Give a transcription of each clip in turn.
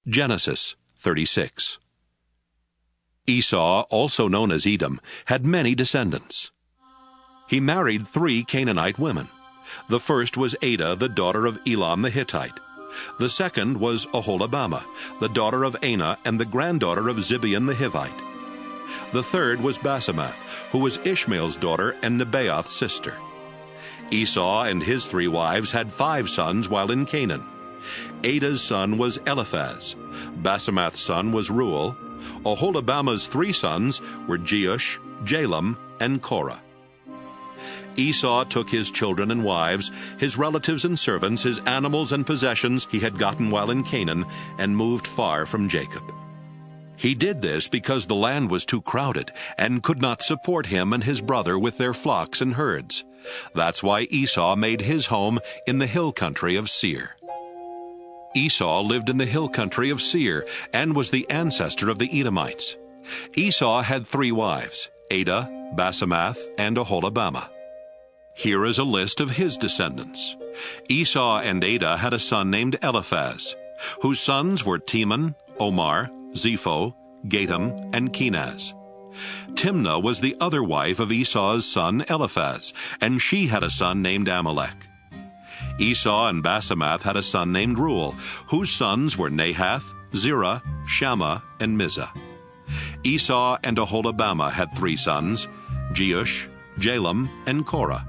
Genesis 36. Esau, also known as Edom, had many descendants. He married 3 Canaanite women. The first was Adah, the daughter of Elon the Hittite. The second was Oholibamah, the daughter of Anah and the granddaughter of Zibeon the Hivite. The third was Basemath, who was Ishmael's daughter and Nebaioth's sister. Esau and his 3 wives had 5 sons while in Canaan. Adah's son was Eliphaz. Basemath's son was Reuel. Oholibamah's 3 sons were Jeush, Jalam, and Korah. Esau took his children and wives, his relatives and servants, his animals and possessions he had gotten while in Canaan, and moved far from Jacob. He did this because the land was too crowded and could not support him and his brother with their flocks and herds. That's why Esau made his home in the hill country of Seir. Esau lived in the hill country of Seir and was the ancestor of the Edomites. Esau had 3 wives, Adah, Basemath, and Oholibamah. Here is a list of his descendants. Esau and Adah had a son named Eliphaz, whose sons were Teman, Omar, Zepho, Gatam, and Kenaz. Timnah was the other wife of Esau's son Eliphaz, and she had a son named Amalek. Esau and Basemath had a son named Reuel, whose sons were Nahath, Zerah, Shammah, and Mizah. Esau and Oholibamah had 3 sons, Jeush, Jalam, and Korah.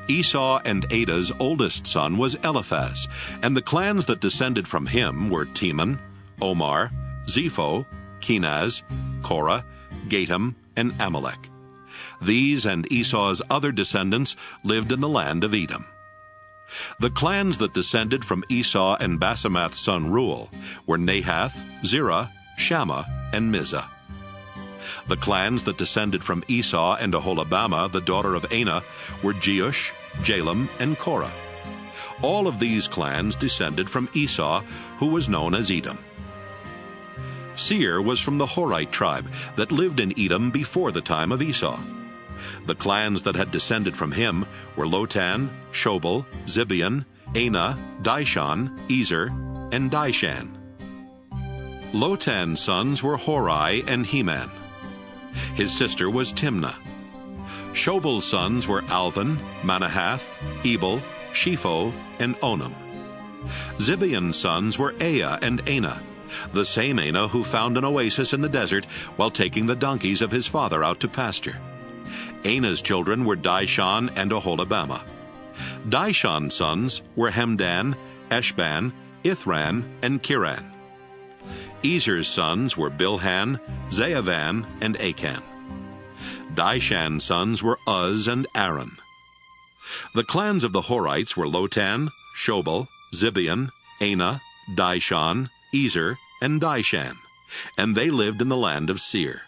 Esau and Adah's oldest son was Eliphaz, and the clans that descended from him were Teman, Omar, Zepho, Kenaz, Korah, Gatam, and Amalek. These and Esau's other descendants lived in the land of Edom. The clans that descended from Esau and Basemath's son Reuel were Nahath, Zerah, Shammah, and Mizah. The clans that descended from Esau and Oholibamah, the daughter of Anah, were Jeush, Jalam, and Korah. All of these clans descended from Esau, who was known as Edom. Seir was from the Horite tribe that lived in Edom before the time of Esau. The clans that had descended from him were Lotan, Shobal, Zibeon, Anah, Dishon, Ezer, and Dishan. Lotan's sons were Horai and Heman. His sister was Timnah. Shobal's sons were Alvan, Manahath, Ebal, Shepho, and Onam. Zibeon's sons were Ea and Anah, the same Anah who found an oasis in the desert while taking the donkeys of his father out to pasture. Anah's children were Dishon and Oholibamah. Dishon's sons were Hemdan, Eshban, Ithran, and Kiran. Ezer's sons were Bilhan, Zaavan, and Achan. Dishan's sons were Uz and Aaron. The clans of the Horites were Lotan, Shobal, Zibeon, Anah, Dishon, Ezer, and Dishan, and they lived in the land of Seir.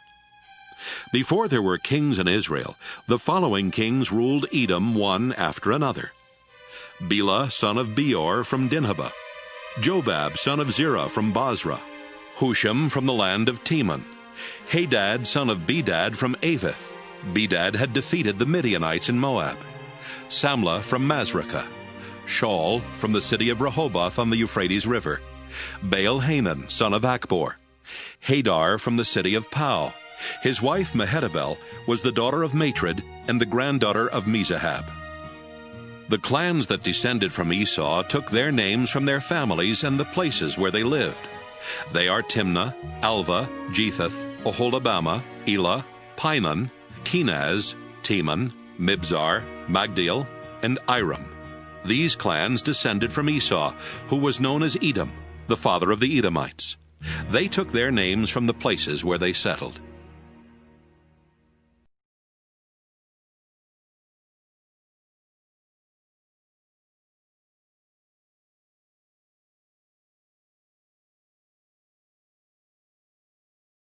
Before there were kings in Israel, the following kings ruled Edom one after another: Bela, son of Beor, from Dinhabah; Jobab, son of Zerah, from Basra; Husham, from the land of Teman; Hadad, son of Bedad, from Avith. Bedad had defeated the Midianites in Moab; Samlah, from Masrekah; Shaul, from the city of Rehoboth on the Euphrates River; Baal-Hanan, son of Akbor; Hadar, from the city of Pau. His wife Mehetabel was the daughter of Matred and the granddaughter of Mezahab. The clans that descended from Esau took their names from their families and the places where they lived. They are Timnah, Alva, Jethath, Oholibamah, Elah, Pinon, Kenaz, Teman, Mibzar, Magdiel, and Iram. These clans descended from Esau, who was known as Edom, the father of the Edomites. They took their names from the places where they settled.